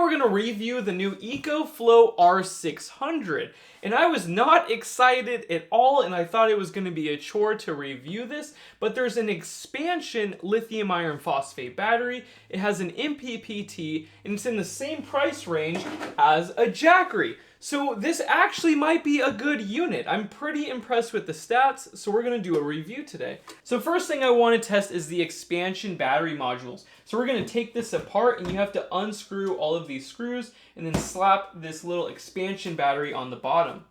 we're going to review the new EcoFlow R600. And I was not excited at all, and I thought it was going to be a chore to review this, but there's an expansion lithium iron phosphate battery. It has an MPPT, and it's in the same price range as a Jackery. So this actually might be a good unit. I'm pretty impressed with the stats, so we're going to do a review today. So first thing I want to test is the expansion battery modules. So we're going to take this apart, and you have to unscrew all of these screws and then slap this little expansion battery on the bottom.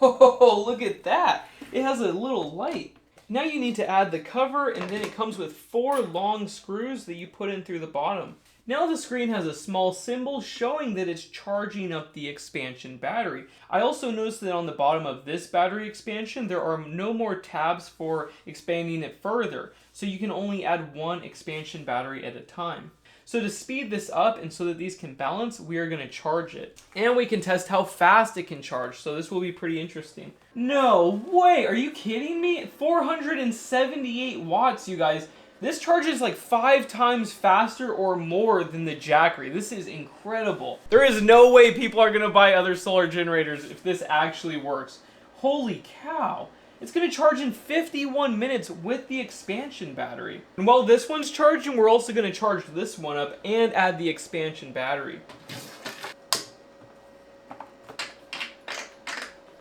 Oh, look at that! It has a little light. Now you need to add the cover, and then it comes with 4 long screws that you put in through the bottom. Now the screen has a small symbol showing that it's charging up the expansion battery. I also noticed that on the bottom of this battery expansion, there are no more tabs for expanding it further, so you can only add 1 expansion battery at a time. So to speed this up and so that these can balance, we are going to charge it. And we can test how fast it can charge, so this will be pretty interesting. No way! Are you kidding me? 478 watts, you guys. This charges like 5 times faster or more than the Jackery. This is incredible. There is no way people are going to buy other solar generators if this actually works. Holy cow! It's going to charge in 51 minutes with the expansion battery. And while this one's charging, we're also going to charge this one up and add the expansion battery.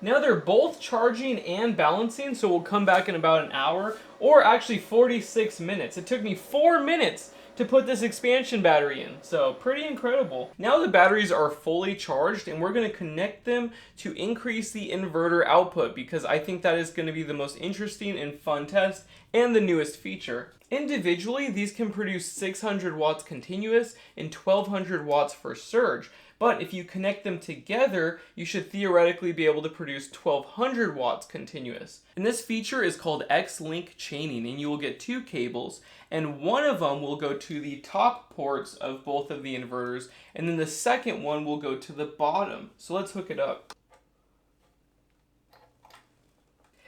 Now they're both charging and balancing, so we'll come back in about an hour, or actually 46 minutes. It took me 4 minutes to put this expansion battery in, so pretty incredible. Now the batteries are fully charged, and we're going to connect them to increase the inverter output, because I think that is going to be the most interesting and fun test and the newest feature. Individually, these can produce 600 watts continuous and 1200 watts for surge. But if you connect them together, you should theoretically be able to produce 1200 watts continuous. And this feature is called X-Link chaining, and you will get 2 cables, and one of them will go to the top ports of both of the inverters, and then the second one will go to the bottom. So let's hook it up.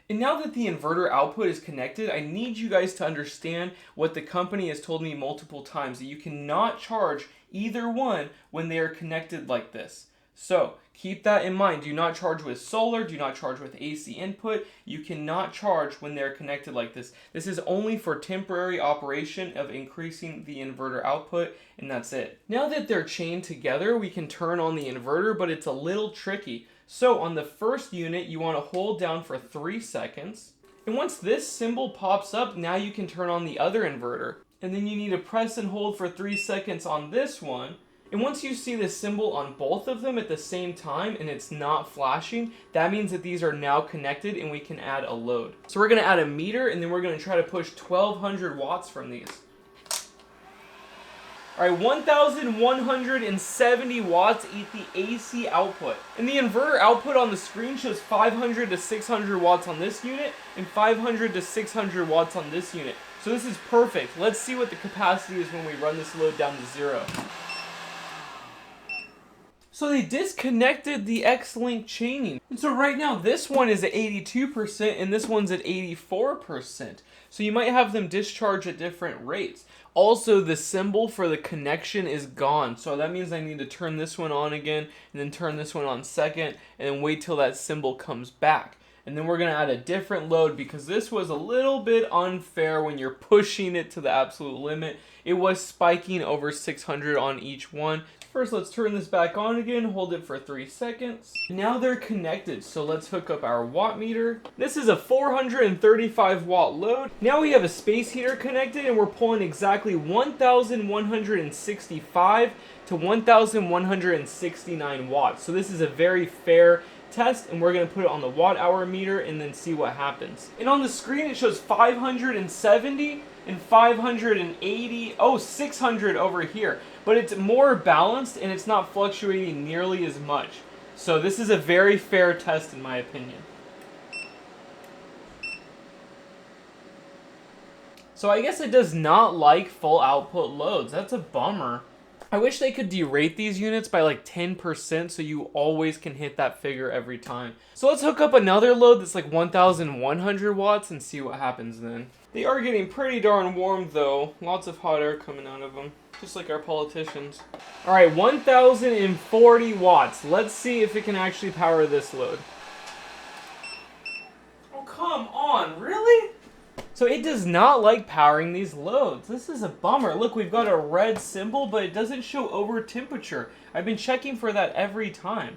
And now that the inverter output is connected, I need you guys to understand what the company has told me multiple times, that you cannot charge either one when they are connected like this. So keep that in mind. Do not charge with solar, do not charge with AC input. You cannot charge when they're connected like this. This is only for temporary operation of increasing the inverter output, and that's it. Now that they're chained together, we can turn on the inverter, but it's a little tricky. So on the first unit, you want to hold down for 3 seconds. And once this symbol pops up, now you can turn on the other inverter. And then you need to press and hold for 3 seconds on this one. And once you see this symbol on both of them at the same time and it's not flashing, that means that these are now connected and we can add a load. So we're going to add a meter, and then we're going to try to push 1200 watts from these. Alright, 1170 watts eat the AC output. And the inverter output on the screen shows 500 to 600 watts on this unit and 500 to 600 watts on this unit. So this is perfect. Let's see what the capacity is when we run this load down to 0. So they disconnected the X-Link chaining. And so right now this one is at 82% and this one's at 84%. So you might have them discharge at different rates. Also, the symbol for the connection is gone. So that means I need to turn this one on again and then turn this one on second and then wait till that symbol comes back. And then we're going to add a different load because this was a little bit unfair when you're pushing it to the absolute limit. It was spiking over 600 on each one. First, let's turn this back on again, hold it for 3 seconds. Now they're connected, so let's hook up our watt meter. This is a 435 watt load. Now we have a space heater connected, and we're pulling exactly 1,165 to 1,169 watts. So this is a very fair test, and we're going to put it on the watt hour meter and then see what happens. And on the screen it shows 570 and 580, 600 over here, but it's more balanced and it's not fluctuating nearly as much. So this is a very fair test in my opinion. So I guess it does not like full output loads. That's a bummer. I wish they could derate these units by like 10% so you always can hit that figure every time. So let's hook up another load that's like 1,100 watts and see what happens then. They are getting pretty darn warm though. Lots of hot air coming out of them. Just like our politicians. Alright, 1040 watts. Let's see if it can actually power this load. Oh, come on, really? So it does not like powering these loads. This is a bummer. Look, we've got a red symbol, but it doesn't show over temperature. I've been checking for that every time.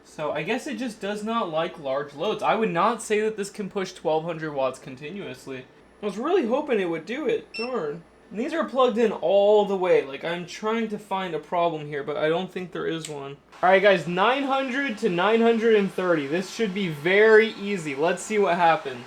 So I guess it just does not like large loads. I would not say that this can push 1200 watts continuously. I was really hoping it would do it. Darn. And these are plugged in all the way. Like, I'm trying to find a problem here, but I don't think there is one. Alright guys, 900 to 930. This should be very easy. Let's see what happens.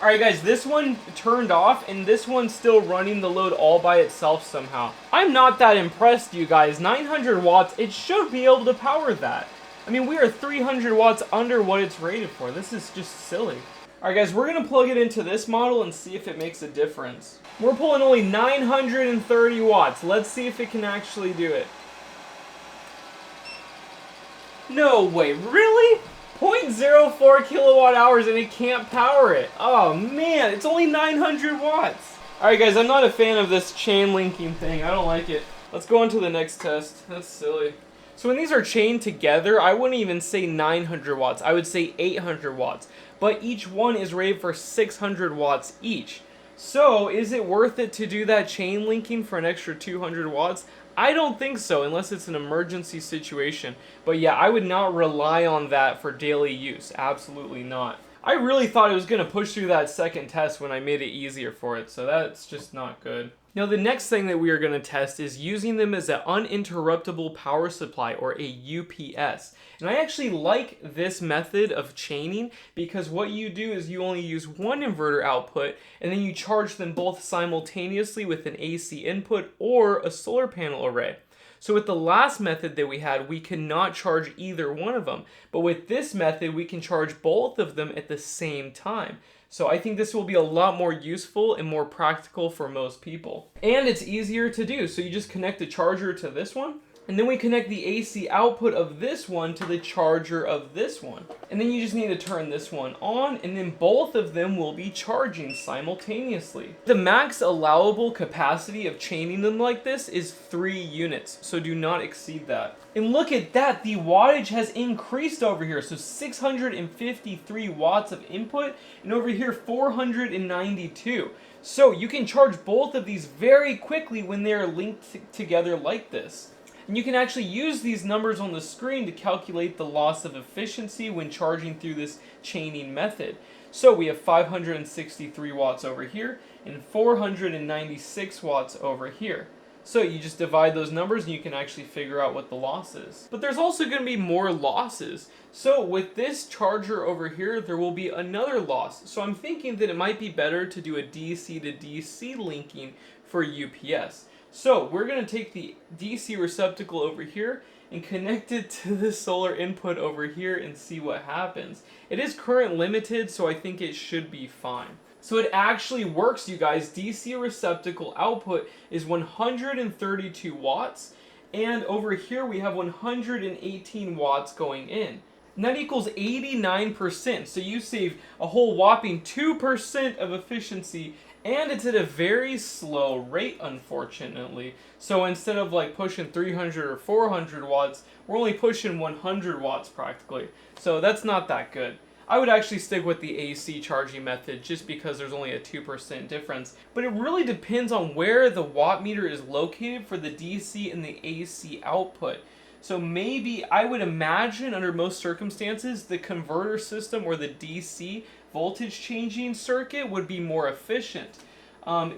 Alright guys, this one turned off, and this one's still running the load all by itself somehow. I'm not that impressed, you guys. 900 watts, it should be able to power that. I mean, we are 300 watts under what it's rated for. This is just silly. Alright guys, we're going to plug it into this model and see if it makes a difference. We're pulling only 930 watts. Let's see if it can actually do it. No way, really? 0.04 kilowatt hours and it can't power it. Oh man, it's only 900 watts. Alright guys, I'm not a fan of this chain linking thing. I don't like it. Let's go on to the next test. That's silly. So when these are chained together, I wouldn't even say 900 watts. I would say 800 watts. But each one is rated for 600 watts each. So is it worth it to do that chain linking for an extra 200 watts? I don't think so, unless it's an emergency situation. But yeah, I would not rely on that for daily use. Absolutely not. I really thought it was going to push through that second test when I made it easier for it, so that's just not good. Now the next thing that we are going to test is using them as an uninterruptible power supply, or a UPS. And I actually like this method of chaining because what you do is you only use one inverter output and then you charge them both simultaneously with an AC input or a solar panel array. So with the last method that we had, we cannot charge either one of them. But with this method, we can charge both of them at the same time. So I think this will be a lot more useful and more practical for most people. And it's easier to do. So you just connect the charger to this one, and then we connect the AC output of this one to the charger of this one. And then you just need to turn this one on, and then both of them will be charging simultaneously. The max allowable capacity of chaining them like this is 3 units, so do not exceed that. And look at that, the wattage has increased over here. So 653 watts of input, and over here 492. So you can charge both of these very quickly when they are linked together like this. And you can actually use these numbers on the screen to calculate the loss of efficiency when charging through this chaining method. So we have 563 watts over here and 496 watts over here. So you just divide those numbers and you can actually figure out what the loss is. But there's also going to be more losses. So with this charger over here, there will be another loss. So I'm thinking that it might be better to do a DC to DC linking for UPS. So we're going to take the DC receptacle over here and connect it to the solar input over here and see what happens. It is current limited, so I think it should be fine. So it actually works, you guys. DC receptacle output is 132 watts, and over here we have 118 watts going in. And that equals 89%, so you save a whole whopping 2% of efficiency, and it's at a very slow rate, unfortunately. So instead of like pushing 300 or 400 watts, we're only pushing 100 watts practically. So that's not that good. I would actually stick with the AC charging method just because there's only a 2% difference. But it really depends on where the watt meter is located for the DC and the AC output. So maybe, I would imagine under most circumstances, the converter system or the DC voltage changing circuit would be more efficient.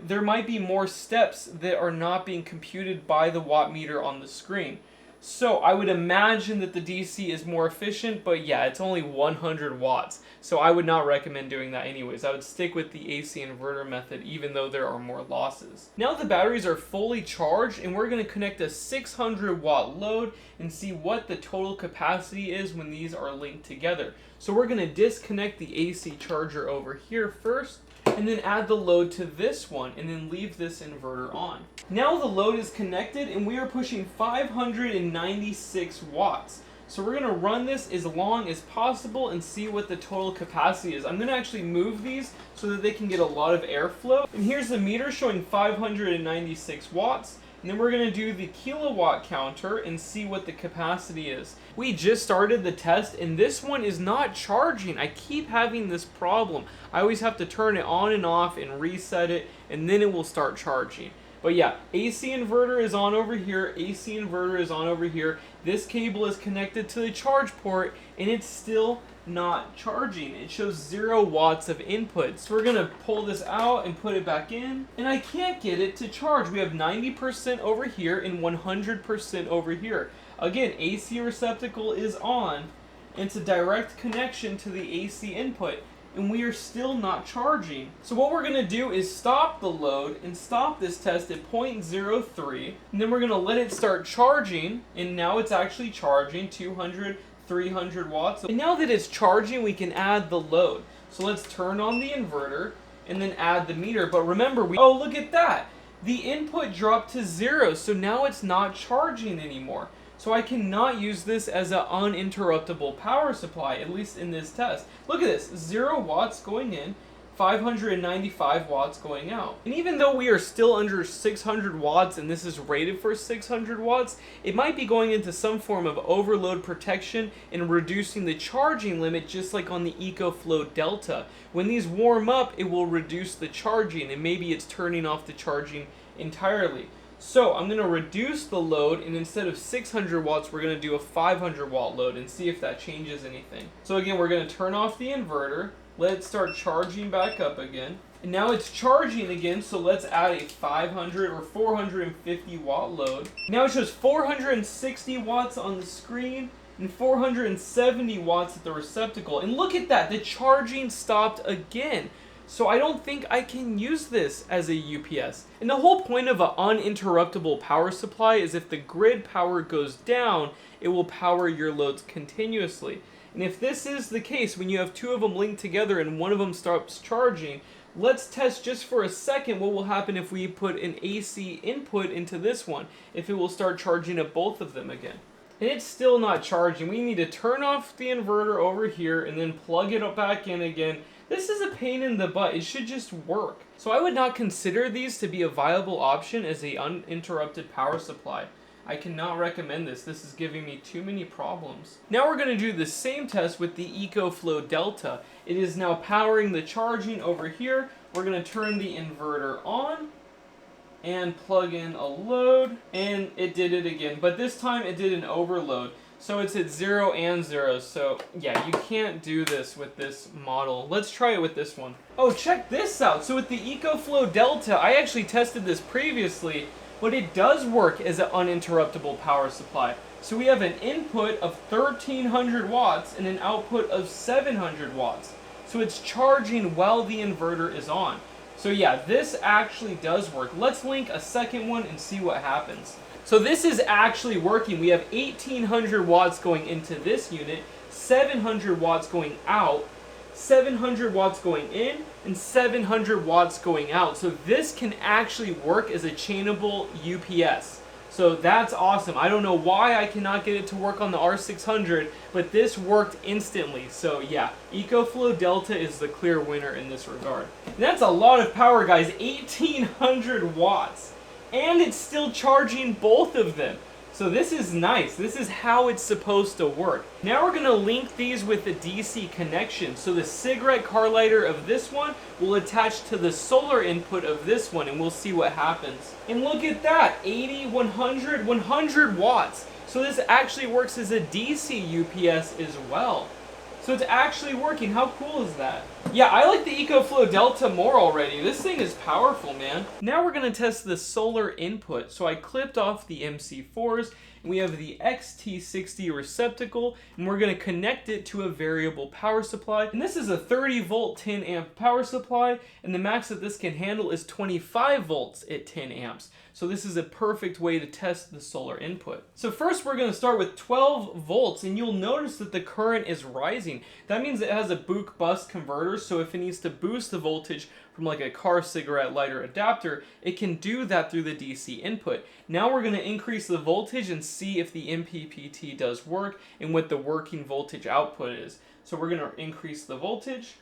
There might be more steps that are not being computed by the watt meter on the screen. So I would imagine that the DC is more efficient, but yeah, it's only 100 watts. So I would not recommend doing that anyways. I would stick with the AC inverter method even though there are more losses. Now the batteries are fully charged and we're going to connect a 600 watt load and see what the total capacity is when these are linked together. So we're going to disconnect the AC charger over here first, and then add the load to this one, and then leave this inverter on. Now the load is connected, and we are pushing 596 watts. So we're going to run this as long as possible and see what the total capacity is. I'm going to actually move these so that they can get a lot of airflow. And here's the meter showing 596 watts. And then we're going to do the kilowatt counter and see what the capacity is. We just started the test and this one is not charging. I keep having this problem. I always have to turn it on and off and reset it, and then it will start charging. But yeah, AC inverter is on over here, AC inverter is on over here. This cable is connected to the charge port and it's still not charging. It shows 0 watts of input. So we're gonna pull this out and put it back in, and I can't get it to charge. We have 90% over here and 100% over here. Again, AC receptacle is on. It's a direct connection to the AC input, and we are still not charging. So what we're gonna do is stop the load and stop this test at 0.03, and then we're gonna let it start charging, and now it's actually charging 200, 300 watts. And now that it's charging, we can add the load. So let's turn on the inverter and then add the meter. But remember, oh, look at that. The input dropped to 0, so now it's not charging anymore. So I cannot use this as an uninterruptible power supply, at least in this test. Look at this, 0 watts going in, 595 watts going out. And even though we are still under 600 watts and this is rated for 600 watts, it might be going into some form of overload protection and reducing the charging limit, just like on the EcoFlow Delta. When these warm up, it will reduce the charging, and maybe it's turning off the charging entirely. So I'm going to reduce the load, and instead of 600 watts, we're going to do a 500 watt load and see if that changes anything. So again, we're going to turn off the inverter, let it start charging back up again. And now it's charging again, so let's add a 500 or 450 watt load. Now it shows 460 watts on the screen and 470 watts at the receptacle. And look at that, the charging stopped again. So I don't think I can use this as a UPS. And the whole point of an uninterruptible power supply is if the grid power goes down, it will power your loads continuously. And if this is the case, when you have two of them linked together and one of them stops charging, let's test just for a second what will happen if we put an AC input into this one, if it will start charging at both of them again. And it's still not charging. We need to turn off the inverter over here and then plug it back in again. This is a pain in the butt. It should just work. So I would not consider these to be a viable option as an uninterrupted power supply. I cannot recommend this. This is giving me too many problems. Now we're going to do the same test with the EcoFlow Delta. It is now powering the charging over here. We're going to turn the inverter on and plug in a load, and it did it again. But this time it did an overload. So it's at 0 and 0. So yeah, you can't do this with this model. Let's try it with this one. Oh, check this out. So with the EcoFlow Delta, I actually tested this previously, but it does work as an uninterruptible power supply. So we have an input of 1300 watts and an output of 700 watts. So it's charging while the inverter is on. So yeah, this actually does work. Let's link a second one and see what happens. So this is actually working. We have 1800 watts going into this unit, 700 watts going out, 700 watts going in, and 700 watts going out. So this can actually work as a chainable UPS. So that's awesome. I don't know why I cannot get it to work on the R600, but this worked instantly. So yeah, EcoFlow Delta is the clear winner in this regard. And that's a lot of power, guys, 1800 watts. And it's still charging both of them. So this is nice. This is how it's supposed to work. Now we're going to link these with the DC connection. So the cigarette car lighter of this one will attach to the solar input of this one, and we'll see what happens. And look at that, 80, 100, 100 watts. So this actually works as a DC UPS as well. So it's actually working. How cool is that? Yeah, I like the EcoFlow Delta more already. This thing is powerful, man. Now we're going to test the solar input. So I clipped off the MC4s, and we have the XT60 receptacle, and we're going to connect it to a variable power supply. And this is a 30 volt 10 amp power supply, and the max that this can handle is 25 volts at 10 amps. So this is a perfect way to test the solar input. So first we're going to start with 12 volts, and you'll notice that the current is rising. That means it has a buck-bust converter, so if it needs to boost the voltage from like a car cigarette lighter adapter, it can do that through the DC input. Now we're going to increase the voltage and see if the MPPT does work and what the working voltage output is. So we're going to increase the voltage.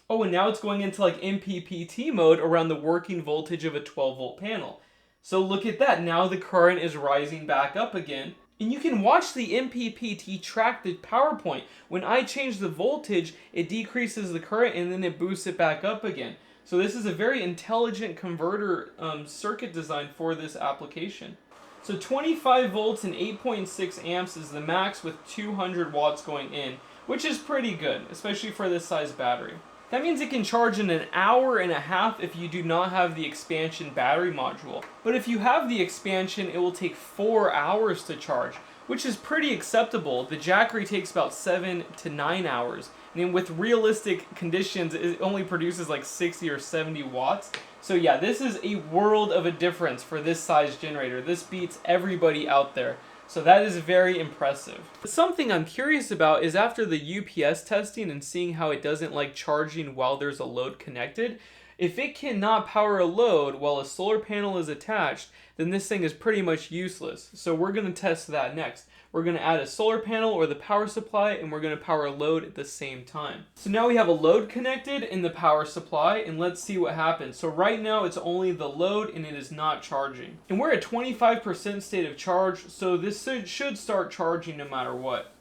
Oh, and now it's going into like MPPT mode around the working voltage of a 12-volt panel. So look at that, now the current is rising back up again. And you can watch the MPPT track the power point. When I change the voltage, it decreases the current and then it boosts it back up again. So this is a very intelligent converter circuit design for this application. So 25 volts and 8.6 amps is the max with 200 watts going in, which is pretty good, especially for this size battery. That means it can charge in an hour and a half if you do not have the expansion battery module. But if you have the expansion, it will take 4 hours to charge, which is pretty acceptable. The Jackery takes about 7 to 9 hours. And with realistic conditions, it only produces like 60 or 70 watts. So yeah, this is a world of a difference for this size generator. This beats everybody out there. So that is very impressive. Something I'm curious about is after the UPS testing and seeing how it doesn't like charging while there's a load connected, if it cannot power a load while a solar panel is attached, then this thing is pretty much useless. So we're going to test that next. We're going to add a solar panel or the power supply, and we're going to power a load at the same time. So now we have a load connected in the power supply, and let's see what happens. So right now it's only the load and it is not charging. And we're at 25% state of charge, so this should start charging no matter what.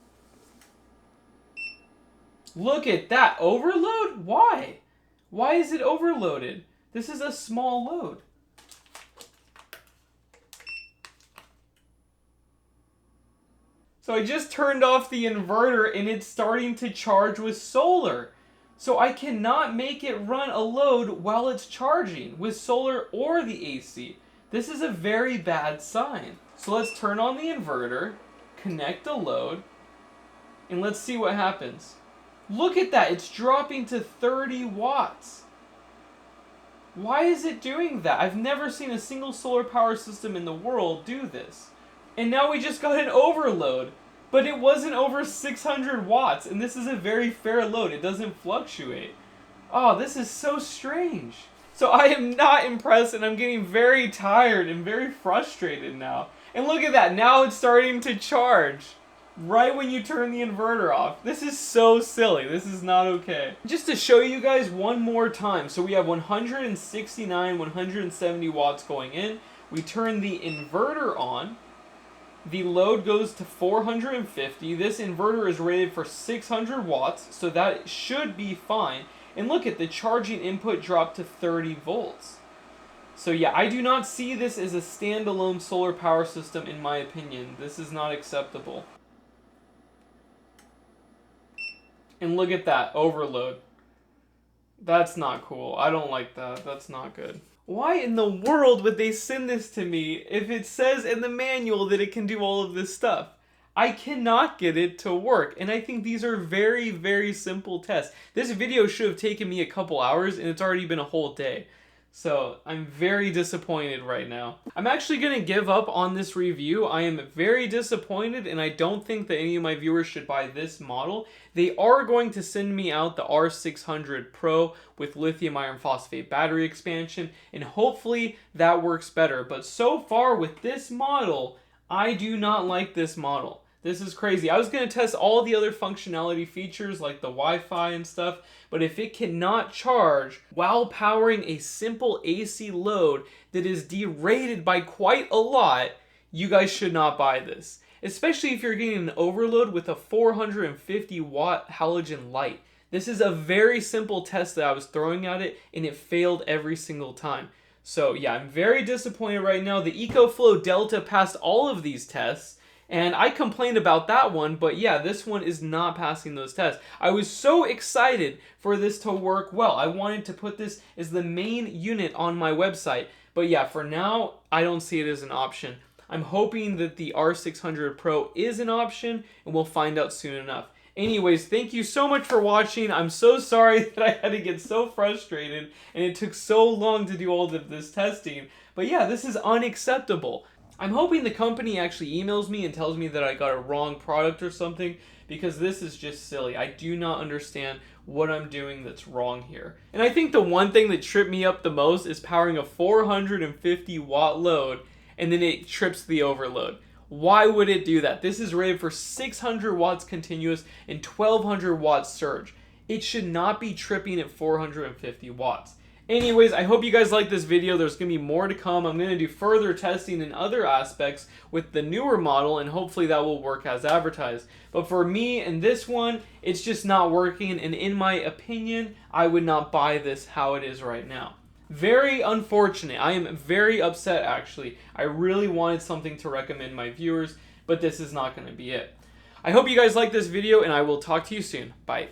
Look at that, overload? Why? Why is it overloaded? This is a small load. So I just turned off the inverter and it's starting to charge with solar. So I cannot make it run a load while it's charging with solar or the AC. This is a very bad sign. So let's turn on the inverter, connect the load, and let's see what happens. Look at that, it's dropping to 30 watts. Why is it doing that? I've never seen a single solar power system in the world do this. And now we just got an overload, but it wasn't over 600 watts, and this is a very fair load. It doesn't fluctuate. Oh, this is so strange. So I am not impressed, and I'm getting very tired and very frustrated now. And look at that, now it's starting to charge right when you turn the inverter off. This is so silly. This is not okay. Just to show you guys one more time, so we have 169, 170 watts going in. We turn the inverter on. The load goes to 450. This inverter is rated for 600 watts, so that should be fine. And look at the charging input dropped to 30 volts. So yeah, I do not see this as a standalone solar power system in my opinion. This is not acceptable. And look at that, overload. That's not cool. I don't like that. That's not good. Why in the world would they send this to me if it says in the manual that it can do all of this stuff? I cannot get it to work, and I think these are very, very simple tests. This video should have taken me a couple hours, and it's already been a whole day. So I'm very disappointed right now. I'm actually going to give up on this review. I am very disappointed, and I don't think that any of my viewers should buy this model. They are going to send me out the R600 Pro with lithium iron phosphate battery expansion, and hopefully that works better. But so far with this model, I do not like this model. This is crazy. I was going to test all the other functionality features like the Wi-Fi and stuff, but if it cannot charge while powering a simple AC load that is derated by quite a lot, you guys should not buy this. Especially if you're getting an overload with a 450 watt halogen light. This is a very simple test that I was throwing at it and it failed every single time. So yeah, I'm very disappointed right now. The EcoFlow Delta passed all of these tests. And I complained about that one, but yeah, this one is not passing those tests. I was so excited for this to work well. I wanted to put this as the main unit on my website. But yeah, for now, I don't see it as an option. I'm hoping that the R600 Pro is an option, and we'll find out soon enough. Anyways, thank you so much for watching. I'm so sorry that I had to get so frustrated, and it took so long to do all of this testing. But yeah, this is unacceptable. I'm hoping the company actually emails me and tells me that I got a wrong product or something, because this is just silly. I do not understand what I'm doing that's wrong here. And I think the one thing that tripped me up the most is powering a 450 watt load and then it trips the overload. Why would it do that? This is rated for 600 watts continuous and 1200 watts surge. It should not be tripping at 450 watts. Anyways, I hope you guys like this video. There's going to be more to come. I'm going to do further testing in other aspects with the newer model, and hopefully that will work as advertised. But for me and this one, it's just not working, and in my opinion, I would not buy this how it is right now. Very unfortunate. I am very upset, actually. I really wanted something to recommend my viewers, but this is not going to be it. I hope you guys like this video, and I will talk to you soon. Bye.